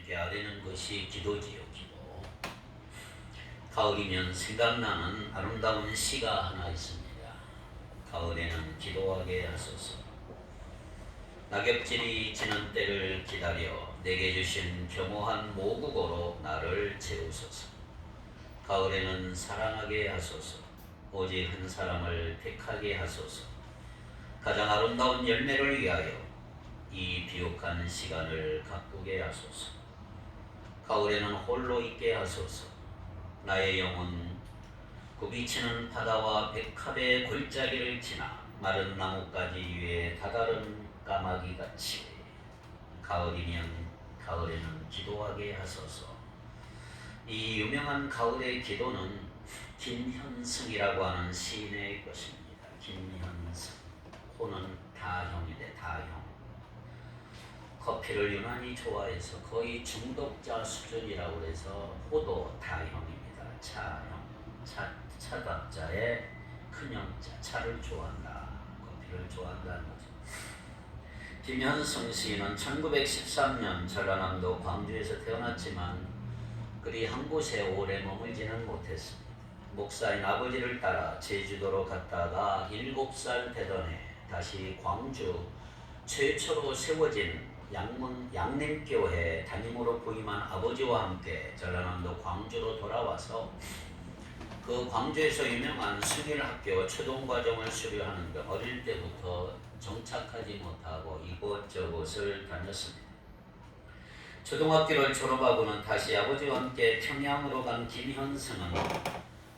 꾀아대는 것이 기도지요. 기도. 가을이면 생각나는 아름다운 시가 하나 있습니다. 가을에는 기도하게 하소서. 낙엽질이 지는 때를 기다려 내게 주신 겸허한 모국어로 나를 채우소서. 가을에는 사랑하게 하소서. 오직 한 사람을 택하게 하소서. 가장 아름다운 열매를 위하여 이 비옥한 시간을 가꾸게 하소서. 가을에는 홀로 있게 하소서. 나의 영혼 굽이치는 바다와 백합의 골짜기를 지나 마른 나뭇가지 위에 다다른 까마귀같이 가을이면 가을에는 기도하게 하소서. 이 유명한 가을의 기도는 김현승이라고 하는 시인의 것입니다. 김현승. 호는 다형이래. 다형. 커피를 유난히 좋아해서 거의 중독자 수준이라고 해서 호도 다형입니다. 차형. 차답자의 큰형자. 차를 좋아한다. 커피를 좋아한다는 거죠. 김현승 시인은 1913년 전라남도 광주에서 태어났지만 그리 한 곳에 오래 머물지는 못했습니다. 목사인 아버지를 따라 제주도로 갔다가 7살 되던 해 다시 광주 최초로 세워진 양림교회 담임으로 부임한 아버지와 함께 전라남도 광주로 돌아와서 그 광주에서 유명한 숭일학교 초등과정을 수료하는데 어릴 때부터 정착하지 못하고 이곳저곳을 다녔습니다. 초등학교를 졸업하고는 다시 아버지와 함께 평양으로 간 김현승은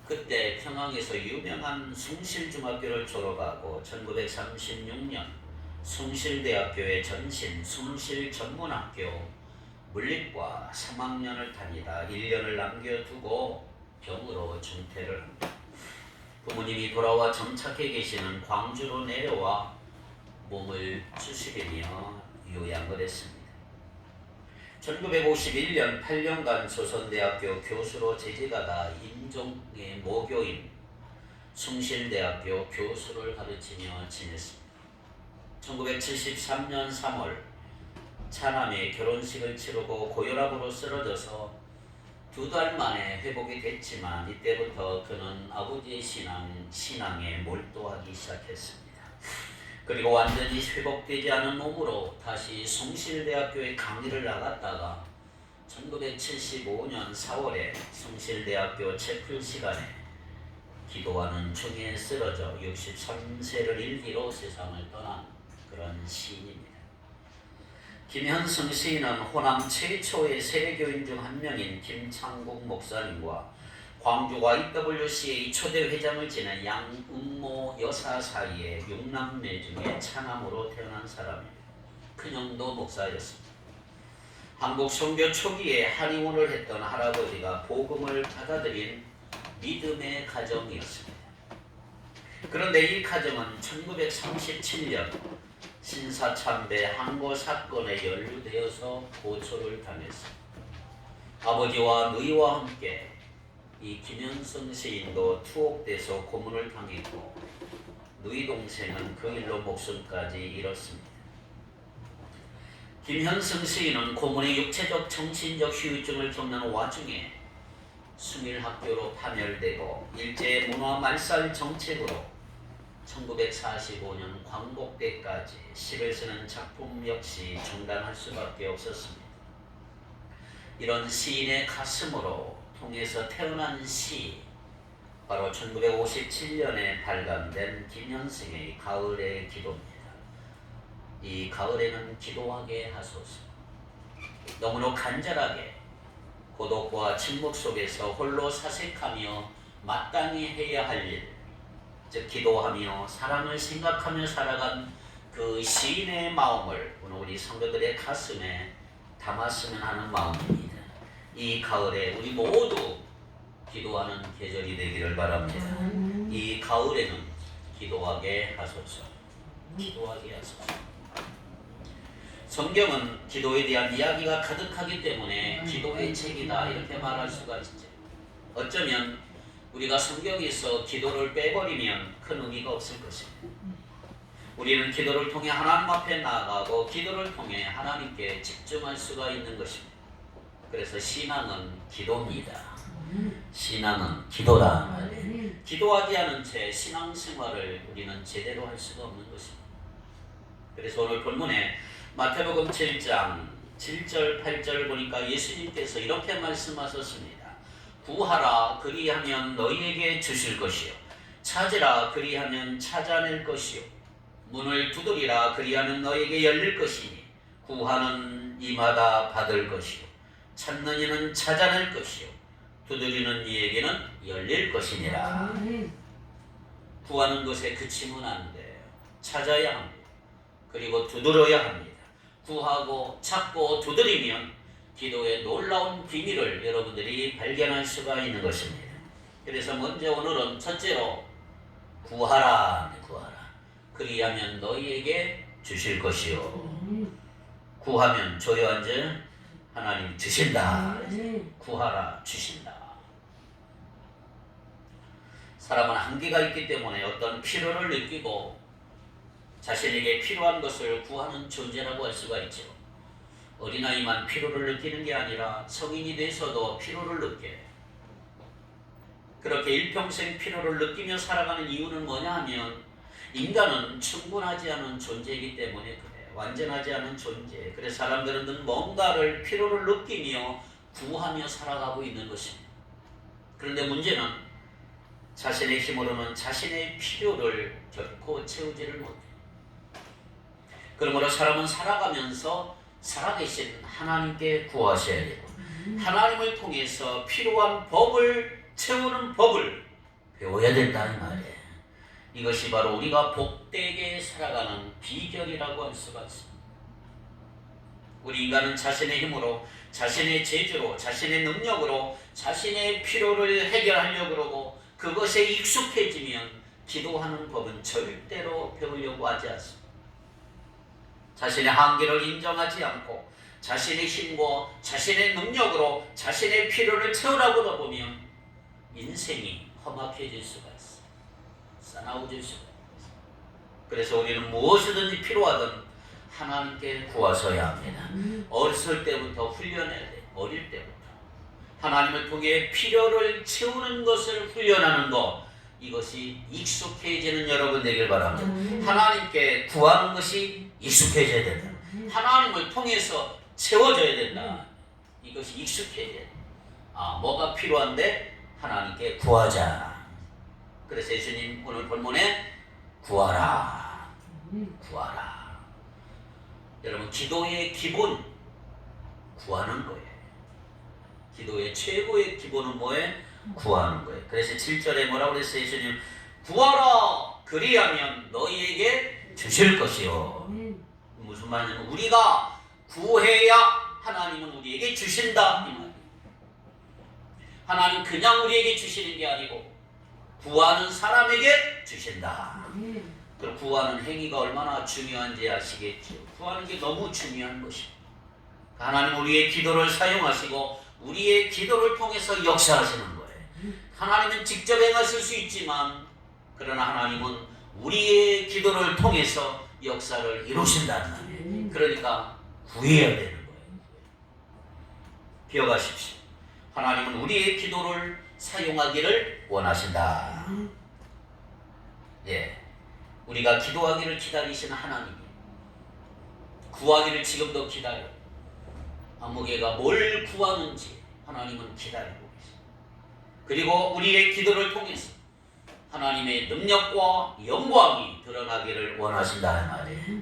그때 평양에서 유명한 숭실중학교를 졸업하고 1936년 숭실대학교의 전신 숭실전문학교 물리과 3학년을 다니다 1년을 남겨두고 병으로 중퇴를 합니다. 부모님이 돌아와 정착해 계시는 광주로 내려와 몸을 추스리며 요양을 했습니다. 1951년 8년간 조선대학교 교수로 재직하다 임종의 모교인 숭실대학교 교수를 가르치며 지냈습니다. 1973년 3월 차남의 결혼식을 치르고 고혈압으로 쓰러져서 2달 만에 회복이 됐지만 이때부터 그는 아버지의 신앙에 몰두하기 시작했습니다. 그리고 완전히 회복되지 않은 몸으로 다시 숭실대학교에 강의를 나갔다가 1975년 4월에 숭실대학교 채플 시간에 기도하는 중에 쓰러져 63세를 일기로 세상을 떠난 그런 시인입니다. 김현승 시인은 호남 최초의 세례교인 중 한 명인 김창국 목사님과 광주가 IWCA 초대 회장을 지낸 양은모 여사 사이에 6남매 중에 차남으로 태어난 사람입니다. 큰형도 목사였습니다. 한국 선교 초기에 한의원을 했던 할아버지가 복음을 받아들인 믿음의 가정이었습니다. 그런데 이 가정은 1937년 신사참배 항고 사건에 연루되어서 고초를 당했습니다. 아버지와 누이와 함께 이 김현승 시인도 투옥돼서 고문을 당했고 누이 동생은 그 일로 목숨까지 잃었습니다. 김현승 시인은 고문의 육체적 정신적 후유증을 겪는 와중에 숭일학교로 파멸되고 일제 문화 말살 정책으로 1945년 광복대까지 시를 쓰는 작품 역시 중단할 수밖에 없었습니다. 이런 시인의 가슴으로 통해서 태어난 시, 바로 1957년에 발간된 김현승의 가을의 기도입니다. 이 가을에는 기도하게 하소서. 너무나 간절하게 고독과 침묵 속에서 홀로 사색하며 마땅히 해야 할 일, 즉 기도하며 사랑을 생각하며 살아간 그 시인의 마음을 오늘 우리 성도들의 가슴에 담았으면 하는 마음입니다. 이 가을에 우리 모두 기도하는 계절이 되기를 바랍니다. 이 가을에는 기도하게 하소서. 기도하게 하소서. 성경은 기도에 대한 이야기가 가득하기 때문에 기도의 책이다 이렇게 말할 수가 있죠. 어쩌면 우리가 성경에서 기도를 빼버리면 큰 의미가 없을 것입니다. 우리는 기도를 통해 하나님 앞에 나아가고 기도를 통해 하나님께 집중할 수가 있는 것입니다. 그래서 신앙은 기도입니다. 신앙은 기도라 말이에요. 기도하지 않은 채 신앙생활을 우리는 제대로 할 수가 없는 것입니다. 그래서 오늘 본문에 마태복음 7장 7절 8절 보니까 예수님께서 이렇게 말씀하셨습니다. 구하라 그리하면 너희에게 주실 것이요 찾으라 그리하면 찾아낼 것이요 문을 두드리라 그리하면 너희에게 열릴 것이니 구하는 이마다 받을 것이요 찾는 이는 찾아낼 것이요 두드리는 이에게는 열릴 것이니라. 구하는 것에 그치면 안 돼요. 찾아야 합니다. 그리고 두드려야 합니다. 구하고 찾고 두드리면 기도의 놀라운 비밀을 여러분들이 발견할 수가 있는 것입니다. 그래서 먼저 오늘은 첫째로 구하라. 그리하면 너희에게 주실 것이요. 구하면 줘요 앉아? 하나님 주신다. 구하라 주신다. 사람은 한계가 있기 때문에 어떤 필요를 느끼고 자신에게 필요한 것을 구하는 존재라고 할 수가 있죠. 어린아이만 필요를 느끼는 게 아니라 성인이 돼서도 필요를 느껴요. 그렇게 일평생 필요를 느끼며 살아가는 이유는 뭐냐 하면 인간은 충분하지 않은 존재이기 때문에 그래요. 완전하지 않은 존재. 그래서 사람들은 늘 뭔가를 필요를 느끼며 구하며 살아가고 있는 것입니다. 그런데 문제는 자신의 힘으로는 자신의 필요를 결코 채우지를 못해요. 그러므로 사람은 살아가면서 살아계신 하나님께 구하셔야 되고 하나님을 통해서 필요한 법을 채우는 법을 배워야 된다 이 말이에요. 이것이 바로 우리가 복되게 살아가는 비결이라고 할 수가 있습니다. 우리 인간은 자신의 힘으로 자신의 재주로 자신의 능력으로 자신의 필요를 해결하려고 그러고 그것에 익숙해지면 기도하는 법은 절대로 배우려고 하지 않습니다. 자신의 한계를 인정하지 않고 자신의 힘과 자신의 능력으로 자신의 필요를 채우려고 하다 보면 인생이 험악해질 수가 있어요. 싸나워질 수가 있어요. 그래서 우리는 무엇이든지 필요하든 하나님께 구하셔야 합니다. 어렸을 때부터 훈련해야 돼요. 어릴 때부터. 하나님을 통해 필요를 채우는 것을 훈련하는 것, 이것이 익숙해지는 여러분 되길 바랍니다. 하나님께 구하는 것이 익숙해져야 된다. 하나님을 통해서 채워져야 된다. 이것이 익숙해져야 된다. 뭐가 필요한데 하나님께 구하자. 그래서 예수님 오늘 본문에 구하라. 구하라. 여러분 기도의 기본 구하는 거예요. 기도의 최고의 기본은 뭐예요? 구하는 거예요. 그래서 7절에 뭐라고 그랬어요? 예수님 구하라 그리하면 너희에게 주실 것이요. 무슨 말이냐면 우리가 구해야 하나님은 우리에게 주신다 이 말이에요. 하나님 그냥 우리에게 주시는 게 아니고 구하는 사람에게 주신다. 그럼 구하는 행위가 얼마나 중요한지 아시겠죠? 구하는 게 너무 중요한 것입니다. 하나님 우리의 기도를 사용하시고 우리의 기도를 통해서 역사하시는 거예요. 하나님은 직접 행하실 수 있지만 그러나 하나님은 우리의 기도를 통해서 역사를 이루신다는 말이에요. 그러니까 구해야 되는 거예요. 기억하십시오. 하나님은 우리의 기도를 사용하기를 원하신다. 예, 우리가 기도하기를 기다리시는 하나님이 구하기를 지금도 기다려요. 아무개가 뭘 구하는지 하나님은 기다리고 계십니다. 그리고 우리의 기도를 통해서 하나님의 능력과 영광이 드러나기를 원하신다는 말이에요.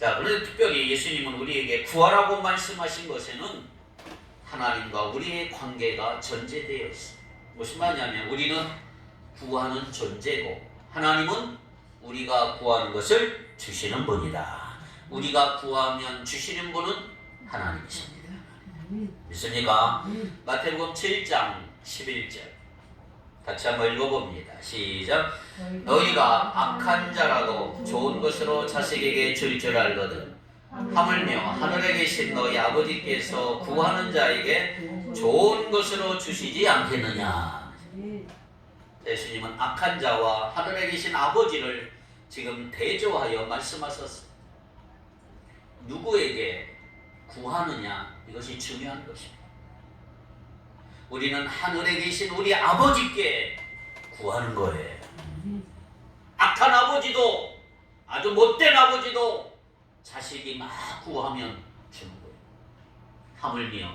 자, 그런데 특별히 예수님은 우리에게 구하라고 말씀하신 것에는 하나님과 우리의 관계가 전제되어 있습니다. 무슨 말이냐면 우리는 구하는 존재고 하나님은 우리가 구하는 것을 주시는 분이다. 우리가 구하면 주시는 분은 하나님이십니다. 믿습니까? 마태복음 7장 11절 같이 한번 읽어봅니다. 시작. 너희가 악한 자라도 좋은 것으로 자식에게 줄 줄 알거든 하물며 하늘에 계신 너희 아버지께서 구하는 자에게 좋은 것으로 주시지 않겠느냐. 예수님은 악한 자와 하늘에 계신 아버지를 지금 대조하여 말씀하셨습니다. 누구에게 구하느냐? 이것이 중요한 것입니다. 우리는 하늘에 계신 우리 아버지께 구하는 거예요. 악한 아버지도, 아주 못된 아버지도 자식이 막 구하면 주는 거예요. 하물며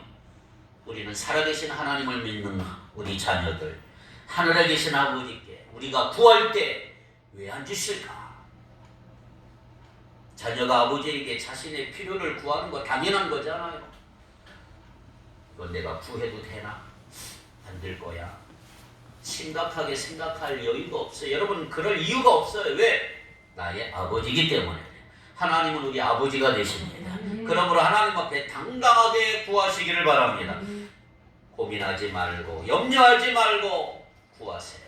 우리는 살아계신 하나님을 믿는 우리 자녀들, 하늘에 계신 아버지께 우리가 구할 때 왜 안 주실까? 자녀가 아버지에게 자신의 필요를 구하는 거 당연한 거잖아요. 이건 내가 구해도 되나? 안 될 거야. 심각하게 생각할 여유가 없어요. 여러분, 그럴 이유가 없어요. 왜? 나의 아버지이기 때문에. 하나님은 우리 아버지가 되십니다. 그러므로 하나님 앞에 당당하게 구하시기를 바랍니다. 고민하지 말고 염려하지 말고 구하세요.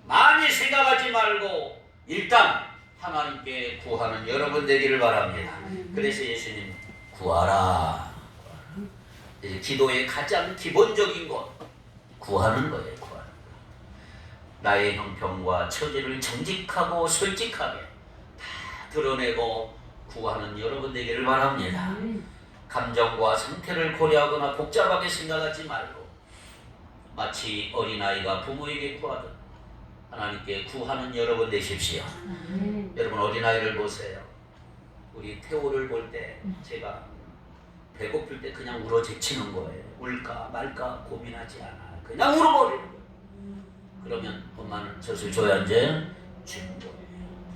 많이 생각하지 말고 일단 하나님께 구하는 여러분 되기를 바랍니다. 그래서 예수님 구하라. 기도의 가장 기본적인 것 구하는 거예요. 구하는 거. 나의 형편과 처지를 정직하고 솔직하게 다 드러내고 구하는 여러분 되기를 바랍니다. 감정과 상태를 고려하거나 복잡하게 생각하지 말고 마치 어린아이가 부모에게 구하듯 하나님께 구하는 여러분 되십시오. 여러분, 어린아이를 보세요. 우리 태호를 볼 때 제가 배고플 때 그냥 울어제치는 거예요. 울까 말까 고민하지 않아요. 그냥 울어버리는 거예요. 그러면 엄마는 젖을 줘야 이제 주는 거예요.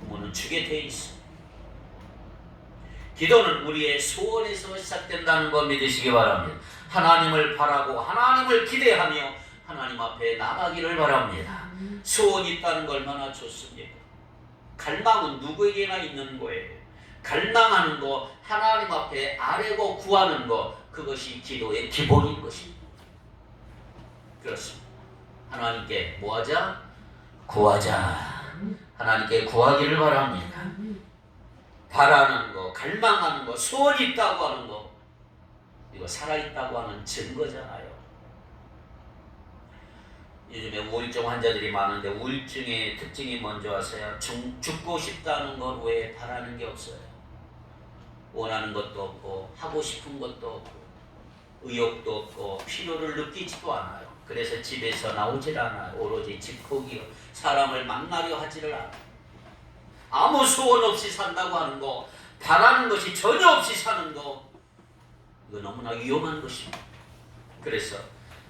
부모는 주게 돼 있어요. 기도는 우리의 소원에서 시작된다는 거 믿으시기 바랍니다. 하나님을 바라고 하나님을 기대하며 하나님 앞에 나가기를 바랍니다. 소원이 있다는 거 얼마나 좋습니까? 갈망은 누구에게나 있는 거예요. 갈망하는 거, 하나님 앞에 아뢰고 구하는 거, 그것이 기도의 기본인 것입니다. 그렇습니다. 하나님께 뭐하자? 구하자. 하나님께 구하기를 바랍니다. 바라는 거, 갈망하는 거, 소원이 있다고 하는 거, 이거 살아있다고 하는 증거잖아요. 요즘에 우울증 환자들이 많은데 우울증의 특징이 뭔지 아세요? 죽고 싶다는 것 외에 바라는 게 없어요. 원하는 것도 없고 하고 싶은 것도 없고 의욕도 없고 필요를 느끼지도 않아요. 그래서 집에서 나오질 않아요. 오로지 집콕이요. 사람을 만나려 하지를 않아요. 아무 소원 없이 산다고 하는 거, 바라는 것이 전혀 없이 사는 거, 이거 너무나 위험한 것입니다. 그래서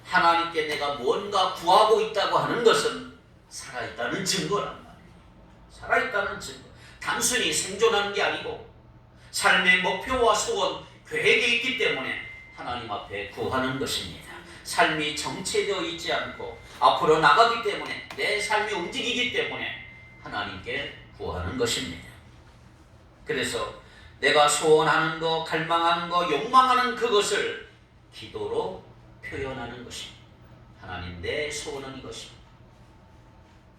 하나님께 내가 뭔가 구하고 있다고 하는 것은 살아있다는 증거란 말이에요. 살아있다는 증거. 단순히 생존하는 게 아니고 삶의 목표와 소원, 계획이 있기 때문에 하나님 앞에 구하는 것입니다. 삶이 정체되어 있지 않고 앞으로 나가기 때문에 내 삶이 움직이기 때문에 하나님께 구하는 것입니다. 그래서 내가 소원하는 거, 갈망하는 거, 욕망하는 그것을 기도로 표현하는 것입니다. 하나님, 내 소원은 이것입니다.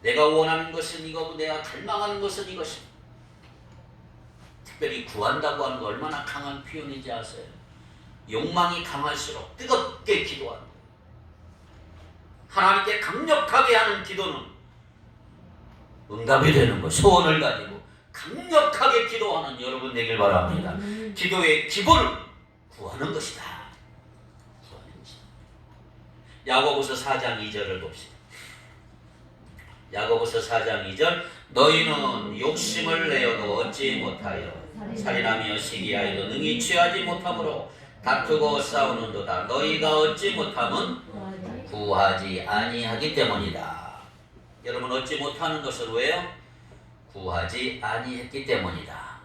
내가 원하는 것은 이거고 내가 갈망하는 것은 이것입니다. 특별히 구한다고 하는 거 얼마나 강한 표현인지 아세요? 욕망이 강할수록 뜨겁게 기도한다. 하나님께 강력하게 하는 기도는 응답이 되는 거. 소원을 가지고 강력하게 기도하는 여러분 되길 바랍니다. 기도의 기본은 구하는 것이다. 야고보서 4장 2절을 봅시다. 야고보서 4장 2절 너희는 욕심을 내어도 얻지 못하여 살인하며 시기하여도 능히 취하지 못하므로 다투고 싸우는도다. 너희가 얻지 못함은 구하지 아니하기 때문이다. 여러분, 얻지 못하는 것은 왜요? 구하지 아니했기 때문이다.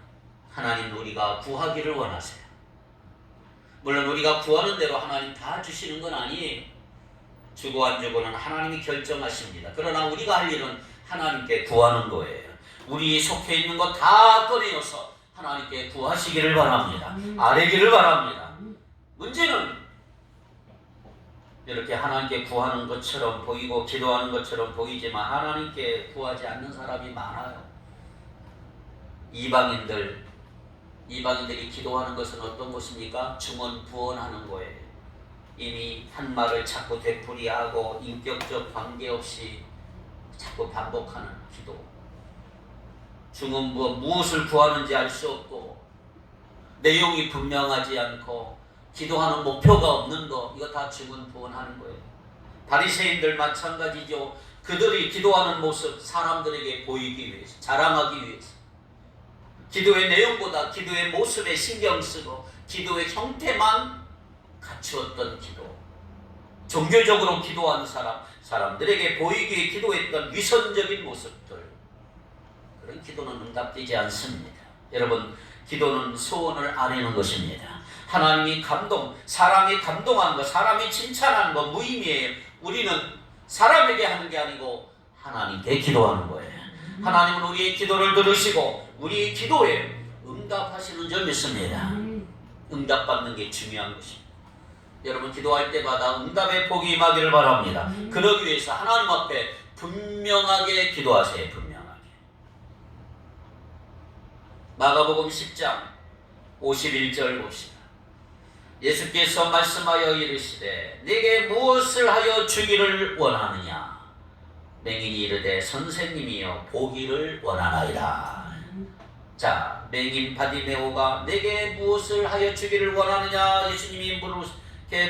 하나님, 우리가 구하기를 원하세요. 물론 우리가 구하는 대로 하나님 다 주시는 건 아니에요. 주고 안 주고는 하나님이 결정하십니다. 그러나 우리가 할 일은 하나님께 구하는 거예요. 우리 속해 있는 거 다 꺼내어서 하나님께 구하시기를 바랍니다. 아뢰기를 바랍니다. 문제는 이렇게 하나님께 구하는 것처럼 보이고 기도하는 것처럼 보이지만 하나님께 구하지 않는 사람이 많아요. 이방인들이 기도하는 것은 어떤 것입니까? 중언부언하는 거예요. 이미 한 말을 자꾸 되풀이하고 인격적 관계없이 자꾸 반복하는 기도. 중언부언, 무엇을 구하는지 알 수 없고 내용이 분명하지 않고 기도하는 목표가 없는 거, 이거 다 증언부언하는 거예요. 바리새인들 마찬가지죠. 그들이 기도하는 모습 사람들에게 보이기 위해서, 자랑하기 위해서, 기도의 내용보다 기도의 모습에 신경 쓰고 기도의 형태만 갖추었던 기도, 종교적으로 기도하는 사람들에게 보이기 위해 기도했던 위선적인 모습들, 그런 기도는 응답되지 않습니다. 여러분, 기도는 소원을 아뢰는 것입니다. 하나님이 사람이 감동한 것, 사람이 칭찬하는 것 무의미해요. 우리는 사람에게 하는 게 아니고 하나님께 기도하는 거예요. 하나님은 우리의 기도를 들으시고 우리의 기도에 응답하시는 점 있습니다. 응답받는 게 중요한 것입니다. 여러분, 기도할 때마다 응답의 복이 임하기를 바랍니다. 그러기 위해서 하나님 앞에 분명하게 기도하세요. 분명하게. 마가복음 10장 51절 봅시다. 예수께서 말씀하여 이르시되 내게 무엇을 하여 주기를 원하느냐? 맹인이 이르되 선생님이여 보기를 원하나이다. 자, 맹인 바디메오가 내게 무엇을 하여 주기를 원하느냐? 예수님이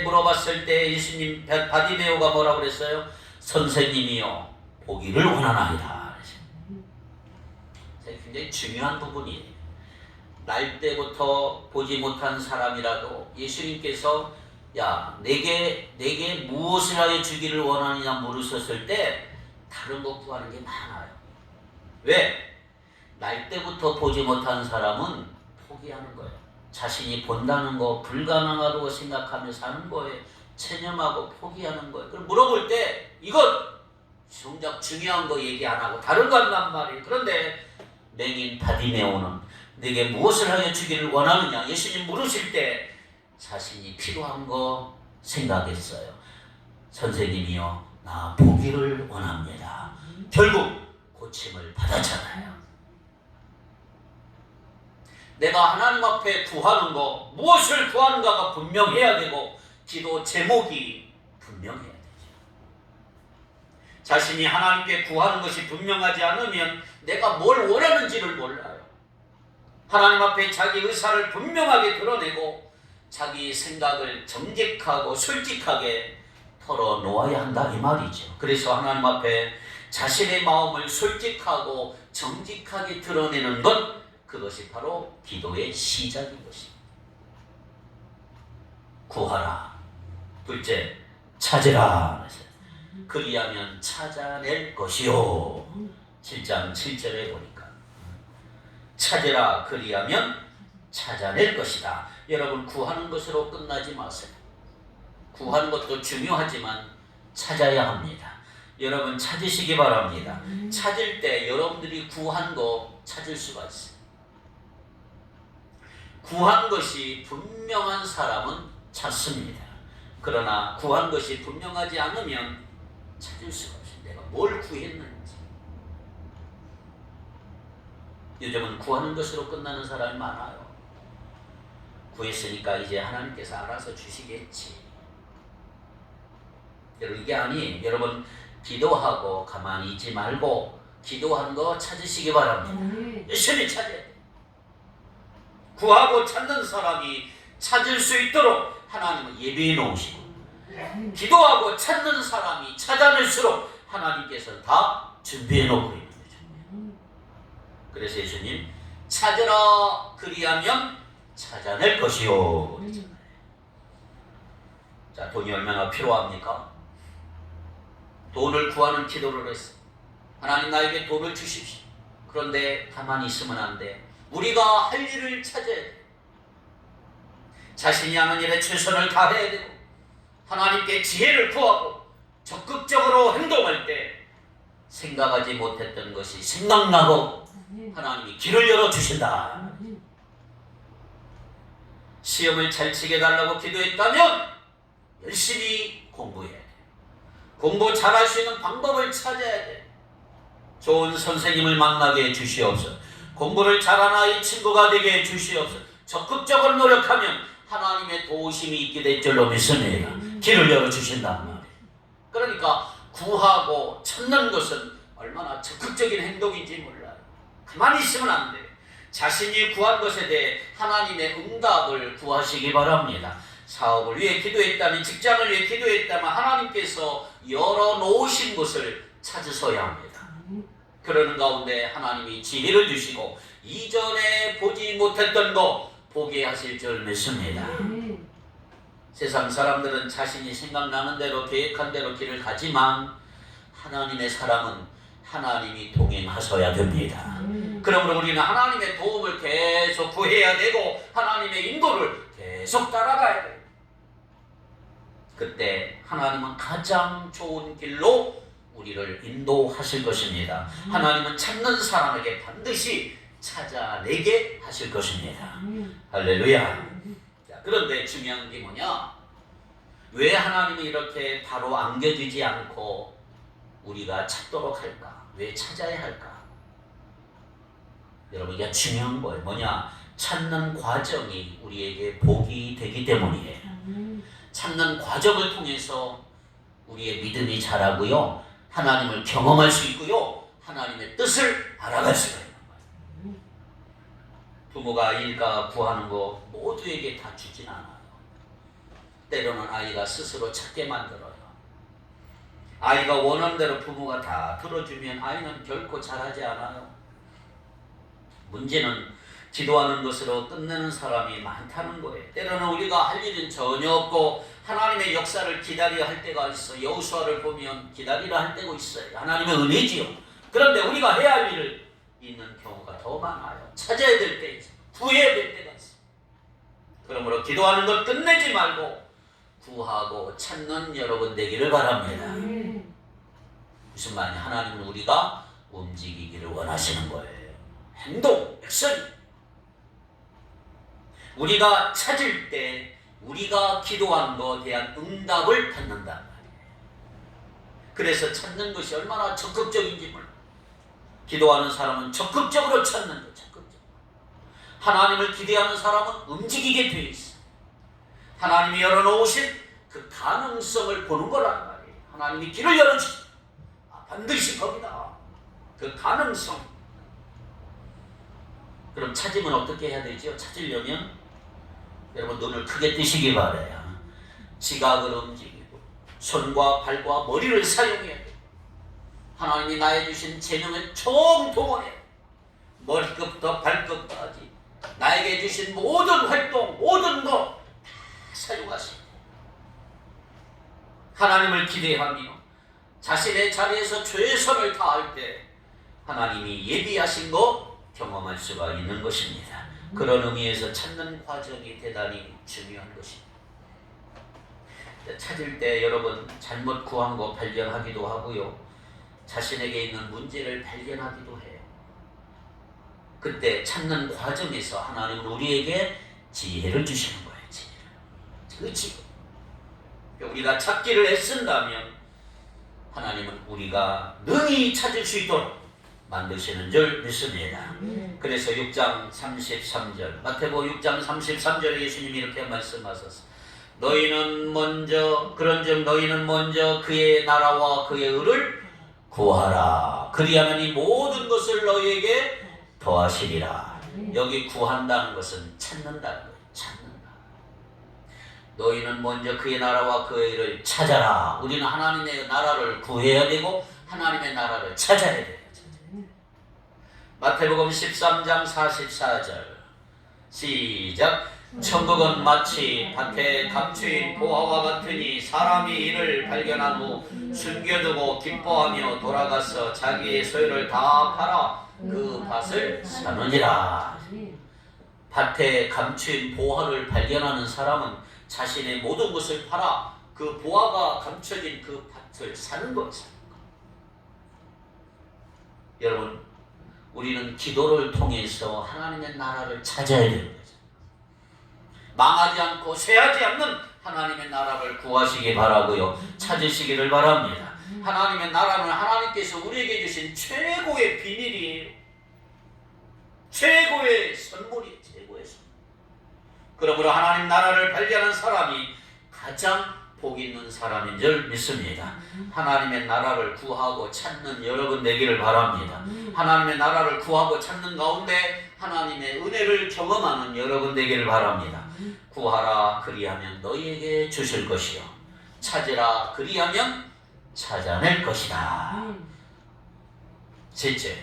물어봤을 때 예수님 바디메오가 뭐라고 그랬어요? 선생님이여 보기를 원하나이다. 굉장히 중요한 부분이에요. 날 때부터 보지 못한 사람이라도 예수님께서 야, 내게 무엇을 하여 주기를 원하느냐 물으셨을 때 다른 것 구하는 게 많아요. 왜? 날 때부터 보지 못한 사람은 포기하는 거예요. 자신이 본다는 거 불가능하다고 생각하며 사는 거에 체념하고 포기하는 거예요. 그럼 물어볼 때 이것 정작 중요한 거 얘기 안 하고 다른 거 한단 말이에요. 그런데 맹인 바디메오는 내게 무엇을 하여 주기를 원하느냐? 예수님 물으실 때 자신이 필요한 거 생각했어요. 선생님이요, 나 보기를 원합니다. 결국 고침을 받았잖아요. 내가 하나님 앞에 구하는 거, 무엇을 구하는가가 분명해야 되고 기도 제목이 분명해야 되죠. 자신이 하나님께 구하는 것이 분명하지 않으면 내가 뭘 원하는지를 몰라요. 하나님 앞에 자기 의사를 분명하게 드러내고 자기 생각을 정직하고 솔직하게 털어놓아야 한다, 이 말이죠. 그래서 하나님 앞에 자신의 마음을 솔직하고 정직하게 드러내는 것, 그것이 바로 기도의 시작인 것입니다. 구하라. 둘째, 찾으라. 그리하면 찾아낼 것이요. 7장 7절에 보니까 찾으라 그리하면 찾아낼 것이다. 여러분, 구하는 것으로 끝나지 마세요. 구하는 것도 중요하지만 찾아야 합니다. 여러분, 찾으시기 바랍니다. 찾을 때 여러분들이 구한 거 찾을 수가 있어요. 구한 것이 분명한 사람은 찾습니다. 그러나 구한 것이 분명하지 않으면 찾을 수가 없어요. 내가 뭘 구했는지. 요즘은 구하는 것으로 끝나는 사람이 많아요. 구했으니까 이제 하나님께서 알아서 주시겠지. 여러분, 이게 아니에요. 여러분, 기도하고 가만히 있지 말고 기도한 거 찾으시기 바랍니다. 열심히 찾아야 돼요. 구하고 찾는 사람이 찾을 수 있도록 하나님은 예비해 놓으시고, 기도하고 찾는 사람이 찾아낼수록 하나님께서 다 준비해 놓고 있는 거죠. 그래서 예수님, 찾으라 그리하면 찾아낼 것이요. 자, 돈이 얼마나 필요합니까? 돈을 구하는 기도를 했어. 하나님, 나에게 돈을 주십시오. 그런데 가만히 있으면 안 돼. 우리가 할 일을 찾아야 돼. 자신이 하는 일에 최선을 다해야 되고 하나님께 지혜를 구하고 적극적으로 행동할 때 생각하지 못했던 것이 생각나고 하나님이 길을 열어주신다. 시험을 잘 치게 해달라고 기도했다면 열심히 공부해야 돼. 공부 잘할 수 있는 방법을 찾아야 돼. 좋은 선생님을 만나게 해주시옵소서. 공부를 잘하는 아이 친구가 되게 해주시옵소서. 적극적으로 노력하면 하나님의 도우심이 있게 될 줄로 믿습니다. 길을 열어주신단 말이에요. 그러니까 구하고 찾는 것은 얼마나 적극적인 행동인지 몰라요. 가만히 있으면 안 돼. 자신이 구한 것에 대해 하나님의 응답을 구하시기 바랍니다. 사업을 위해 기도했다면, 직장을 위해 기도했다면 하나님께서 열어놓으신 것을 찾으셔야 합니다. 그러는 가운데 하나님이 지혜를 주시고 이전에 보지 못했던 거 보게 하실 줄 믿습니다. 세상 사람들은 자신이 생각나는 대로 계획한 대로 길을 가지만 하나님의 사람은 하나님이 동행하셔야 됩니다. 그러므로 우리는 하나님의 도움을 계속 구해야 되고 하나님의 인도를 계속 따라가야 돼요. 그때 하나님은 가장 좋은 길로 우리를 인도하실 것입니다. 하나님은 찾는 사람에게 반드시 찾아내게 하실 것입니다. 할렐루야. 자, 그런데 중요한 게 뭐냐? 왜 하나님이 이렇게 바로 안겨주지 않고 우리가 찾도록 할까? 왜 찾아야 할까? 여러분, 이게 중요한 거예요. 뭐냐? 찾는 과정이 우리에게 복이 되기 때문이에요. 찾는 과정을 통해서 우리의 믿음이 자라고요, 하나님을 경험할 수 있고요, 하나님의 뜻을 알아갈 수가 있는 거예요. 부모가 아이가 구하는 거 모두에게 다 주진 않아요. 때로는 아이가 스스로 찾게 만들어요. 아이가 원하는 대로 부모가 다 들어주면 아이는 결코 잘하지 않아요. 문제는 기도하는 것으로 끝내는 사람이 많다는 거예요. 때로는 우리가 할 일은 전혀 없고 하나님의 역사를 기다려야 할 때가 있어. 여호수아를 보면 기다리라 할 때가 있어요. 하나님의 은혜지요. 그런데 우리가 해야 할 일을 있는 경우가 더 많아요. 찾아야 될 때 있어. 구해야 될 때가 있어. 그러므로 기도하는 것 끝내지 말고 구하고 찾는 여러분 되기를 바랍니다. 무슨 말이냐? 하나님은 우리가 움직이기를 원하시는 거예요. 행동, 액션. 우리가 찾을 때 우리가 기도한 것에 대한 응답을 받는단 말이에요. 그래서 찾는 것이 얼마나 적극적인지 몰라. 기도하는 사람은 적극적으로 찾는 거, 적극적으로. 하나님을 기대하는 사람은 움직이게 되어 있어. 하나님이 열어놓으신 그 가능성을 보는 거란 말이에요. 하나님이 길을 열어주시. 반드시 거기다. 그 가능성. 그럼 찾으면 어떻게 해야 되죠? 찾으려면 여러분 눈을 크게 뜨시기 바라요. 지각을 움직이고 손과 발과 머리를 사용해야 돼요. 하나님이 나에 주신 재능을 총동원해. 머리끝부터 발끝까지 나에게 주신 모든 활동, 모든 것 다 사용하시고 하나님을 기대하며 자신의 자리에서 최선을 다할 때 하나님이 예비하신 것 경험할 수가 있는 것입니다. 그런 의미에서 찾는 과정이 대단히 중요한 것입니다. 찾을 때 여러분 잘못 구한 거 발견하기도 하고요, 자신에게 있는 문제를 발견하기도 해요. 그때 찾는 과정에서 하나님은 우리에게 지혜를 주시는 거예요. 지혜를. 그렇지. 우리가 찾기를 애쓴다면 하나님은 우리가 능히 찾을 수 있도록 만드시는 줄 믿습니다. 그래서 6장 33절 마태복음 6장 33절에 예수님이 이렇게 말씀하셨어요. 너희는 먼저 그런즉 너희는 먼저 그의 나라와 그의 의를 구하라. 그리하면 이 모든 것을 너희에게 더하시리라. 여기 구한다는 것은 찾는다는 거예요. 찾는다. 너희는 먼저 그의 나라와 그의 의를 찾아라. 우리는 하나님의 나라를 구해야 되고 하나님의 나라를 찾아야 돼요. 마태복음 13장 44절 시작. 천국은 마치 밭에 감추인 보화와 같으니 사람이 이를 발견한 후 숨겨두고 기뻐하며 돌아가서 자기의 소유를 다 팔아 그 밭을 사느니라. 밭에 감추인 보화를 발견하는 사람은 자신의 모든 것을 팔아 그 보화가 감춰진 그 밭을 사는 것입니다. 여러분, 우리는 기도를 통해서 하나님의 나라를 찾아야 되는 거죠. 망하지 않고 쇠하지 않는 하나님의 나라를 구하시기 바라고요, 찾으시기를 바랍니다. 하나님의 나라는 하나님께서 우리에게 주신 최고의 비밀이에요. 최고의 선물이에요. 최고의 선물. 그러므로 하나님 나라를 발견한 사람이 가장 복 있는 사람인 줄 믿습니다. 하나님의 나라를 구하고 찾는 여러분 되기를 바랍니다. 하나님의 나라를 구하고 찾는 가운데 하나님의 은혜를 경험하는 여러분 되기를 바랍니다. 구하라 그리하면 너희에게 주실 것이요 찾으라 그리하면 찾아낼 것이다. 셋째,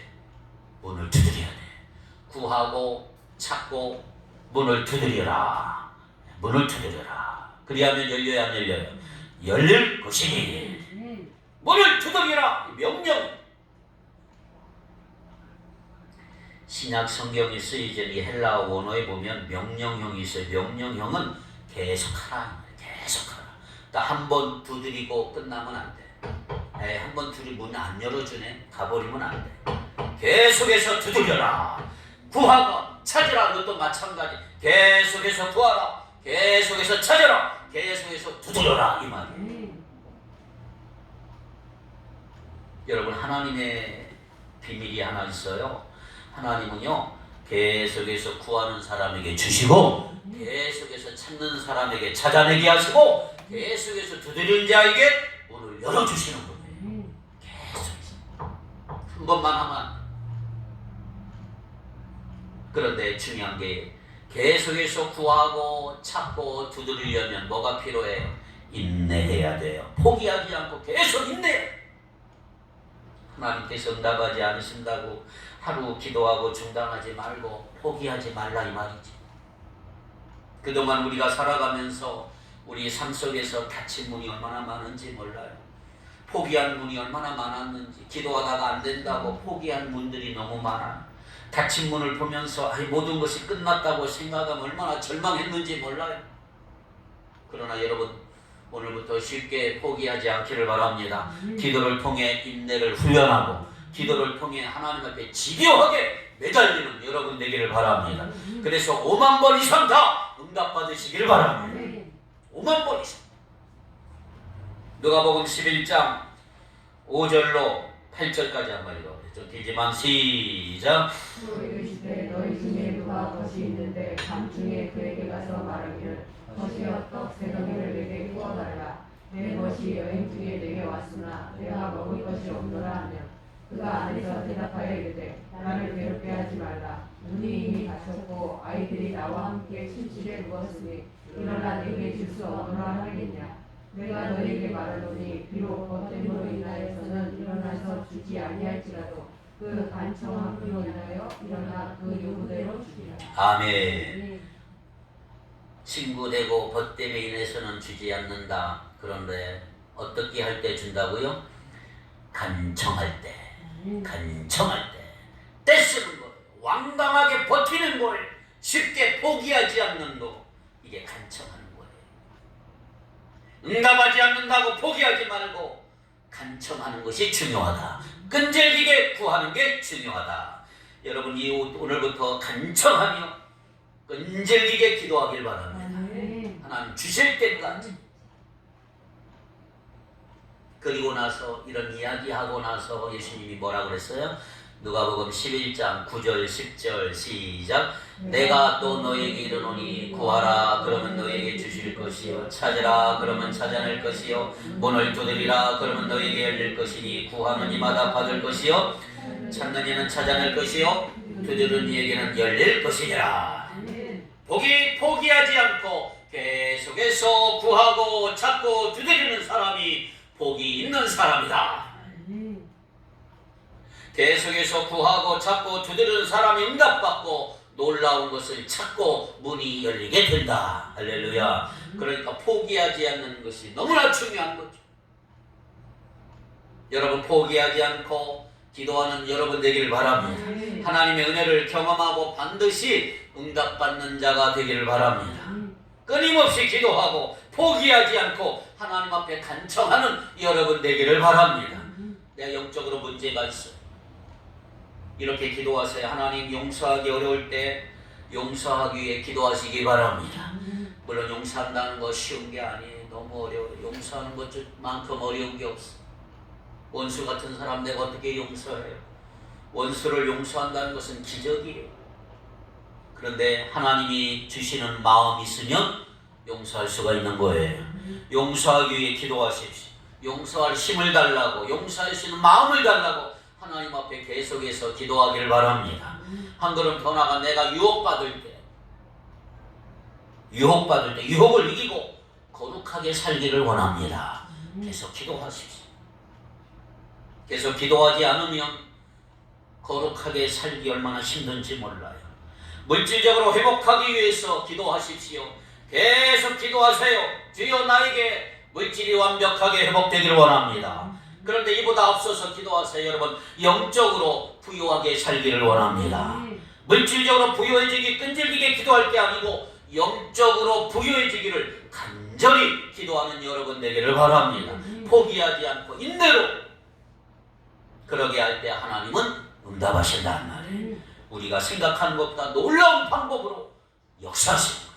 문을 두드려야 돼. 구하고 찾고 문을 두드려라. 문을 두드려라. 그리하면 열려야 안 열려요? 열릴 것이니. 문을 두드리라. 명령. 신약 성경에 쓰여진 이 헬라어 원어에 보면 명령형이 있어요. 명령형은 계속하라. 계속하라. 그러니까 한 번 두드리고 끝나면 안 돼. 한 번 두드리고 문 안 열어주네. 가버리면 안 돼. 계속해서 두드려라. 구하고 찾으라. 그것도 마찬가지. 계속해서 구하라. 계속해서 찾아라. 계속해서 두드려라. 이 말이에요. 여러분, 하나님의 비밀이 하나 있어요. 하나님은요, 계속해서 구하는 사람에게 주시고 계속해서 찾는 사람에게 찾아내게 하시고 계속해서 두드리는 자에게 문을 열어주시는 분이에요. 계속해서 한 번만 하면. 그런데 중요한 게 계속해서 구하고 찾고 두드리려면 뭐가 필요해요? 인내해야 돼요. 포기하지 않고 계속 인내해요. 하나님께서 응답하지 않으신다고 하루 기도하고 중단하지 말고 포기하지 말라 이 말이지. 그동안 우리가 살아가면서 우리 삶 속에서 닫힌 문이 얼마나 많은지 몰라요. 포기한 문이 얼마나 많았는지. 기도하다가 안 된다고 포기한 문들이 너무 많아요. 닫힌 문을 보면서 모든 것이 끝났다고 생각하면 얼마나 절망했는지 몰라요. 그러나 여러분, 오늘부터 쉽게 포기하지 않기를 바랍니다. 기도를 통해 인내를 훈련하고 기도를 통해 하나님 앞에 집요하게 매달리는 여러분 되기를 바랍니다. 그래서 5만 번 이상 다 응답받으시기를 바랍니다. 5만 번 이상. 누가복음 11장 5절로 8절까지 한번 읽어보죠. 길지만 시작. 너희 중에 누가 것이 있는데 밤중에 그에게 가서 말하기를 것이여 떡 세 덩이를 내게 구워달라. 내 것이 여행 중에 내게 왔으나 내가 먹을 것이 없노라 하면 그가 안에서 대답하여 이르되 나를 괴롭게 하지 말라. 눈이 이미 닫혔고 아이들이 나와 함께 침실에 누웠으니 일어나 내게 줄 수 없노라 하겠냐. 내가 너희에게 말하노니 비록 벗됨으로 인하여서는 일어나서 주지 아니할지라도 그 간청함으로 인하여 일어나 그 요구대로 주리라. 아멘. 친구 되고 벗됨에 인해서는 주지 않는다. 그런데 어떻게 할 때 준다고요? 간청할 때. 간청할 때. 떼쓰는 것. 완강하게 버티는 걸. 쉽게 포기하지 않는 것. 이게 간청하는 거예요. 응답하지 않는다고 포기하지 말고 간청하는 것이 중요하다. 끈질기게 구하는 게 중요하다. 여러분, 오늘부터 간청하며 끈질기게 기도하길 바랍니다. 하나님 주실 때까지. 그리고 나서 이런 이야기하고 나서 예수님이 뭐라고 그랬어요? 누가복음 11장 9절 10절 시작. 내가 또 너에게 이르노니 구하라 그러면 너에게 주실 것이요 찾으라 그러면 찾아낼 것이요 문을 두드리라 그러면 너에게 열릴 것이니 구하는 이마다 받을 것이요 찾는 이는 찾아낼 것이요 두드리는 이에게는 열릴 것이니라. 포기하지 않고 계속해서 구하고 찾고 두드리는 사람이 복이 있는 사람이다. 계속해서 구하고 찾고 두드리는 사람이 응답받고 놀라운 것을 찾고 문이 열리게 된다. 할렐루야. 그러니까 포기하지 않는 것이 너무나 중요한 거죠. 여러분, 포기하지 않고 기도하는 여러분 되기를 바랍니다. 하나님의 은혜를 경험하고 반드시 응답받는 자가 되기를 바랍니다. 끊임없이 기도하고 포기하지 않고 하나님 앞에 간청하는 여러분 되기를 바랍니다. 내가 영적으로 문제가 있어. 이렇게 기도하세요. 하나님, 용서하기 어려울 때 용서하기 위해 기도하시기 바랍니다. 물론 용서한다는 거 쉬운 게 아니에요. 너무 어려워요. 용서하는 것만큼 어려운 게 없어. 원수 같은 사람 내가 어떻게 용서해요? 원수를 용서한다는 것은 기적이에요. 그런데 하나님이 주시는 마음이 있으면 용서할 수가 있는 거예요. 용서하기 위해 기도하십시오. 용서할 힘을 달라고, 용서할 수 있는 마음을 달라고 하나님 앞에 계속해서 기도하기를 바랍니다. 한 걸음 더 나가 내가 유혹받을 때 유혹을 이기고 거룩하게 살기를 원합니다. 계속 기도하십시오. 계속 기도하지 않으면 거룩하게 살기 얼마나 힘든지 몰라요. 물질적으로 회복하기 위해서 기도하십시오. 계속 기도하세요. 주여 나에게 물질이 완벽하게 회복되기를 원합니다. 그런데 이보다 앞서서 기도하세요. 여러분, 영적으로 부유하게 살기를 원합니다. 물질적으로 부유해지기 끈질기게 기도할 게 아니고 영적으로 부유해지기를 간절히 기도하는 여러분 되기를 바랍니다. 포기하지 않고 인내로 그러게 할 때 하나님은 응답하신다는 말이에요. 우리가 생각하는 것보다 놀라운 방법으로 역사하시는 거죠.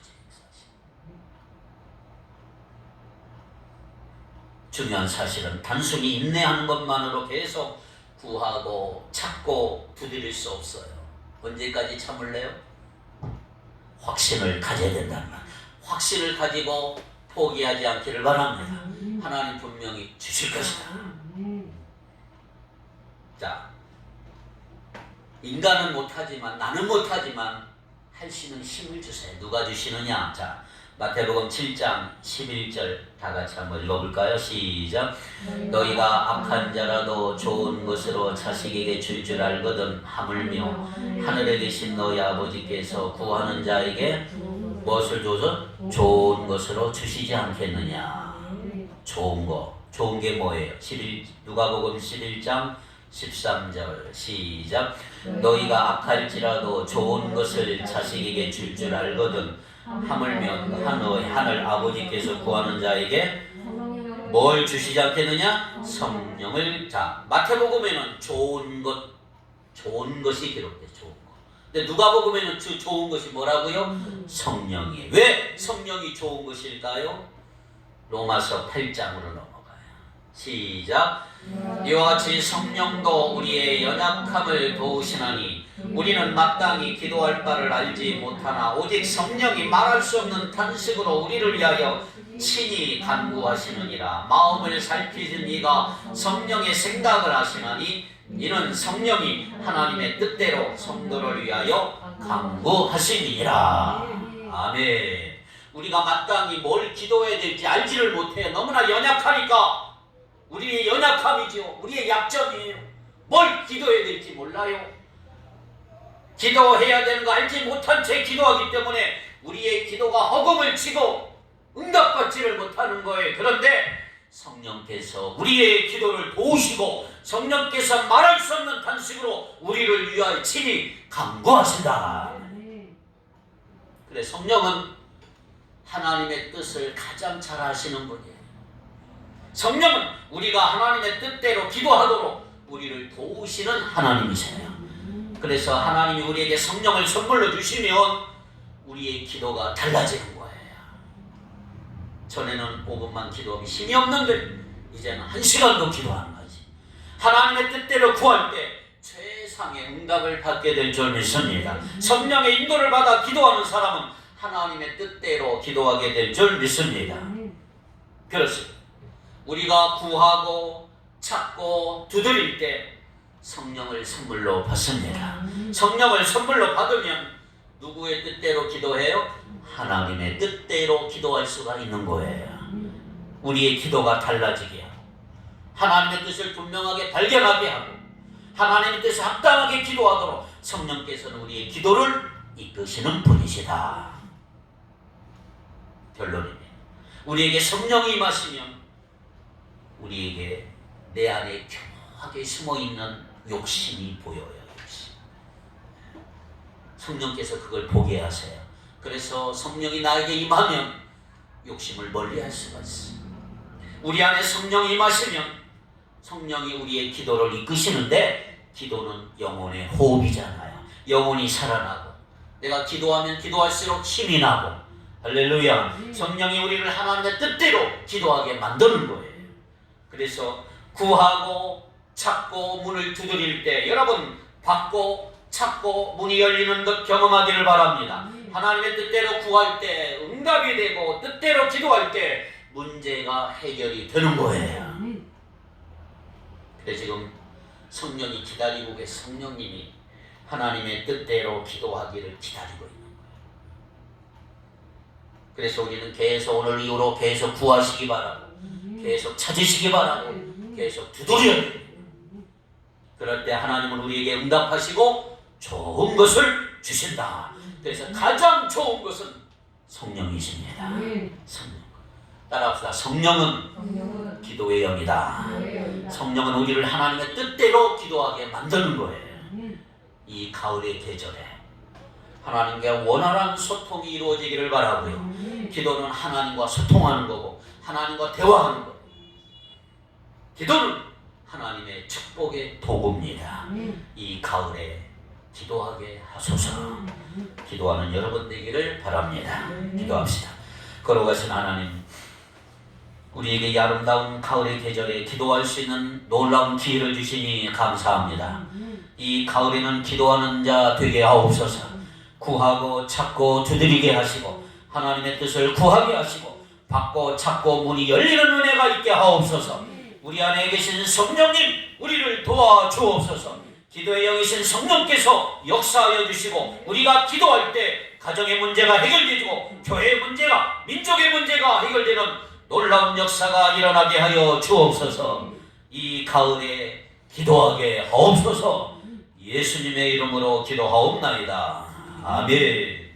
중요한 사실은 단순히 인내하는 것만으로 계속 구하고 찾고 두드릴 수 없어요. 언제까지 참을래요? 확신을 가져야 된다는 말. 확신을 가지고 포기하지 않기를 바랍니다. 하나님 분명히 주실 것이다. 자, 인간은 못하지만, 나는 못하지만 할 수 있는 힘을 주세요. 누가 주시느냐? 자, 마태복음 7장 11절 다 같이 한번 읽어볼까요? 시작. 너희가 악한 자라도 좋은 것으로 자식에게 줄 줄 알거든 하물며 하늘에 계신 너희 아버지께서 구하는 자에게 무엇을 줘서? 좋은 것으로 주시지 않겠느냐. 좋은 거. 좋은 게 뭐예요? 누가복음 11장 13절 시작. 너희가 악할지라도 좋은 것을 자식에게 줄 줄 알거든 하물며 하늘 아버지께서 구하는 자에게 뭘 주시지 않겠느냐? 성령을. 자, 마태복음에는 좋은 것이 기록돼. 좋은 것. 근데 누가복음에는 좋은 것이 뭐라고요? 성령이에요. 왜 성령이 좋은 것일까요? 로마서 8장으로 넘어가요. 시작. 이와 같이 성령도 우리의 연약함을 도우시나니 우리는 마땅히 기도할 바를 알지 못하나 오직 성령이 말할 수 없는 탄식으로 우리를 위하여 친히 간구하시느니라. 마음을 살피신 이가 성령의 생각을 하시나니 이는 성령이 하나님의 뜻대로 성도를 위하여 간구하시니라. 아멘. 우리가 마땅히 뭘 기도해야 될지 알지를 못해. 너무나 연약하니까. 우리의 연약함이죠. 우리의 약점이에요. 뭘 기도해야 될지 몰라요. 기도해야 되는 거 알지 못한 채 기도하기 때문에 우리의 기도가 허공을 치고 응답받지를 못하는 거예요. 그런데 성령께서 우리의 기도를 도우시고 성령께서 말할 수 없는 탄식으로 우리를 위하여 친히 간구하신다. 그래, 성령은 하나님의 뜻을 가장 잘 아시는 분이에요. 성령은 우리가 하나님의 뜻대로 기도하도록 우리를 도우시는 하나님이세요. 그래서 하나님이 우리에게 성령을 선물로 주시면 우리의 기도가 달라지는 거예요. 전에는 5분만 기도하면 힘이 없는데 이제는 1시간도 기도하는 거지. 하나님의 뜻대로 구할 때 최상의 응답을 받게 될 줄 믿습니다. 성령의 인도를 받아 기도하는 사람은 하나님의 뜻대로 기도하게 될 줄 믿습니다. 그렇습니다. 우리가 구하고 찾고 두드릴 때 성령을 선물로 받습니다. 성령을 선물로 받으면 누구의 뜻대로 기도해요? 하나님의 뜻대로 기도할 수가 있는 거예요. 우리의 기도가 달라지게 하고 하나님의 뜻을 분명하게 발견하게 하고 하나님의 뜻에 합당하게 기도하도록 성령께서는 우리의 기도를 이끄시는 분이시다. 결론입니다. 우리에게 성령이 임하시면 우리에게 내 안에 교묘하게 숨어있는 욕심이 보여요. 욕심. 성령께서 그걸 보게 하세요. 그래서 성령이 나에게 임하면 욕심을 멀리할 수가 있어요. 우리 안에 성령이 임하시면 성령이 우리의 기도를 이끄시는데 기도는 영혼의 호흡이잖아요. 영혼이 살아나고 내가 기도하면 기도할수록 힘이 나고 할렐루야. 성령이 우리를 하나님의 뜻대로 기도하게 만드는 거예요. 그래서 구하고 찾고 문을 두드릴 때 여러분 받고 찾고 문이 열리는 것 경험하기를 바랍니다. 하나님의 뜻대로 구할 때 응답이 되고 뜻대로 기도할 때 문제가 해결이 되는 거예요. 그래서 지금 성령이 기다리고 계신 성령님이 하나님의 뜻대로 기도하기를 기다리고 있는 거예요. 그래서 우리는 계속 오늘 이후로 계속 구하시기 바라고, 계속 찾으시기 바라고, 계속 두드려야 됩니다. 그럴 때 하나님은 우리에게 응답하시고 좋은 것을 주신다. 그래서 가장 좋은 것은 성령이십니다. 성령. 따라합시다. 성령은 기도의 영이다. 성령은 우리를 하나님의 뜻대로 기도하게 만드는 거예요. 이 가을의 계절에 하나님과 원활한 소통이 이루어지기를 바라고요. 기도는 하나님과 소통하는 거고 하나님과 대화하는 거예요. 기도는 하나님의 축복의 도구입니다. 이 가을에 기도하게 하소서. 기도하는 여러분 되기를 바랍니다. 기도합시다. 걸어가신 하나님, 우리에게 이 아름다운 가을의 계절에 기도할 수 있는 놀라운 기회를 주시니 감사합니다. 이 가을에는 기도하는 자 되게 하옵소서. 구하고 찾고 두드리게 하시고 하나님의 뜻을 구하게 하시고 받고 찾고 문이 열리는 은혜가 있게 하옵소서. 우리 안에 계신 성령님, 우리를 도와주옵소서. 기도의 영이신 성령께서 역사하여 주시고 우리가 기도할 때 가정의 문제가 해결되고 교회의 문제가, 민족의 문제가 해결되는 놀라운 역사가 일어나게 하여 주옵소서. 이 가을에 기도하게 하옵소서. 예수님의 이름으로 기도하옵나이다. 아멘.